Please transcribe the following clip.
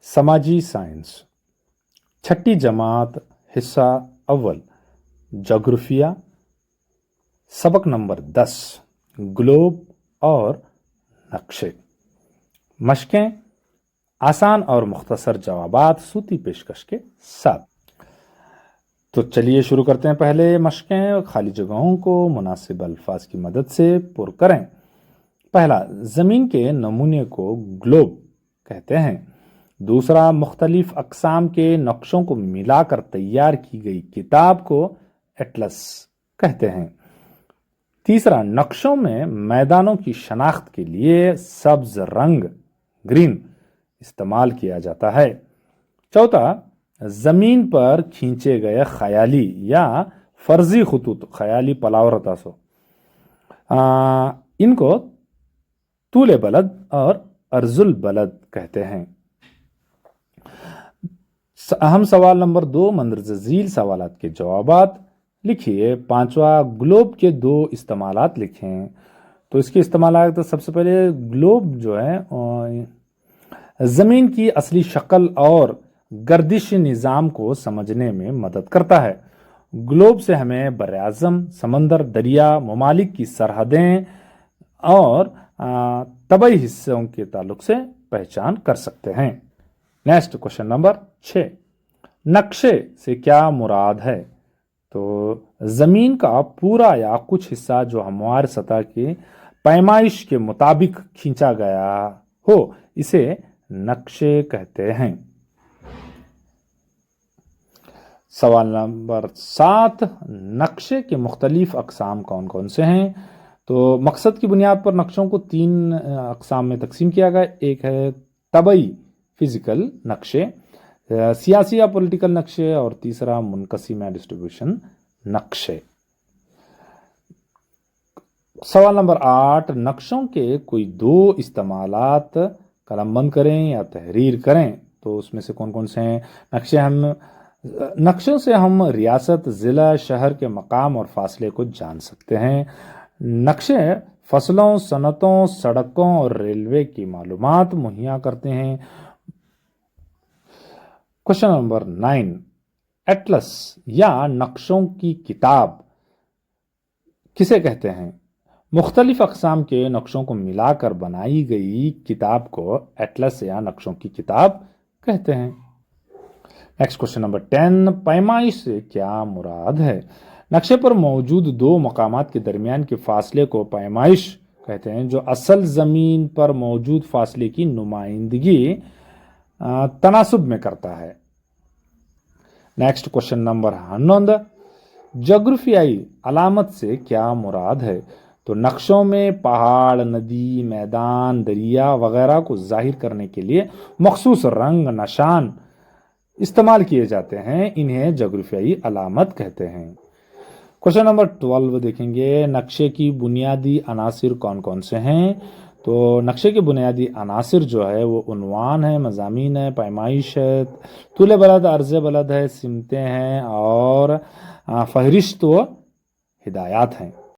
समाजी साइंस, छठी जमात, हिस्सा अव्वल, जोग्राफिया, सबक नंबर 10, ग्लोब और नक्शे। मशकें, आसान और मुख्तसर जवाबात सूती पेशकश के साथ। तो चलिए शुरू करते हैं। पहले मशकें, खाली जगहों को मुनासिब अल्फाज की मदद से पुर करें। पहला, ज़मीन के नमूने को ग्लोब कहते हैं। दूसरा, मुख्तलिफ अक़साम के नक्शों को मिलाकर तैयार की गई किताब को एटलस कहते हैं। तीसरा, नक्शों में मैदानों की शनाख्त के लिए सब्ज रंग ग्रीन इस्तेमाल किया जाता है। चौथा, जमीन पर खींचे गए ख्याली या फर्जी खतूत, ख्याली पलावरतासो, इनको तूले बलद और अर्जुल बलद कहते हैं। अहम सवाल नंबर 2, मंदरज झील सवालात के जवाबात लिखिए। पांचवा, ग्लोब के 2 इस्तेमालात लिखें। तो इसके इस्तेमालात, तो सबसे पहले ग्लोब जो है ज़मीन की असली शक्ल और गर्दिश निज़ाम को समझने में मदद करता है। ग्लोब से हमें बर्र-ए-आज़म, समंदर, दरिया, ममालिक की सरहदें और तबाई हिस्सों के ताल्लुक से पहचान कर सकते हैं। नेक्स्ट क्वेश्चन नंबर 6, नक्शे से क्या मुराद है? तो ज़मीन का पूरा या कुछ हिस्सा जो हमवार सतह की पैमाइश के मुताबिक खींचा गया हो, इसे नक्शे कहते हैं। सवाल नंबर 7, नक्शे के मुख्तलिफ अक़साम कौन कौन से हैं? तो मकसद की बुनियाद पर नक्शों को 3 अक़साम में तकसीम किया गया। एक है तबई फिजिकल नक्शे, सियासी या पॉलिटिकल नक्शे, और तीसरा मुनक़सिम डिस्ट्रीब्यूशन नक्शे। सवाल नंबर 8, नक्शों के कोई 2 इस्तेमालात कलमबंद करें या तहरीर करें। तो उसमें से कौन कौन से हैं? नक्शों से हम रियासत, ज़िला, शहर के मकाम और फासले को जान सकते हैं। नक्शे फसलों, सनतों, सड़कों और रेलवे की मालूमात मुहैया करते हैं। क्वेश्चन नंबर 9, एटलस या नक्शों की किताब किसे कहते हैं? मुख्तलिफ अक़साम के नक्शों को मिलाकर बनाई गई किताब को एटलस या नक्शों की किताब कहते हैं। नेक्स्ट क्वेश्चन नंबर 10, पैमाइश से क्या मुराद है? नक्शे पर मौजूद 2 मकामात के दरमियान के फासले को पैमाइश कहते हैं, जो असल ज़मीन पर मौजूद फासले की नुमाइंदगी तनासुब में करता है। नेक्स्ट क्वेश्चन नंबर 11, जोग्राफियाई अलामत से क्या मुराद है? तो नक्शों में पहाड़, नदी, मैदान, दरिया वगैरह को जाहिर करने के लिए मखसूस रंग निशान इस्तेमाल किए जाते हैं, इन्हें जोग्राफियाई अलामत कहते हैं। क्वेश्चन नंबर 12 देखेंगे, नक्शे की बुनियादी अनासिर कौन कौन से हैं? तो नक्शे के बुनियादी अनासिर जो है वो उन्वान है, मज़ामीन है, पैमाइश है, तूले बलद, अर्ज़ बलद है, सिमतें हैं और फहरिस्त व हिदायत हैं।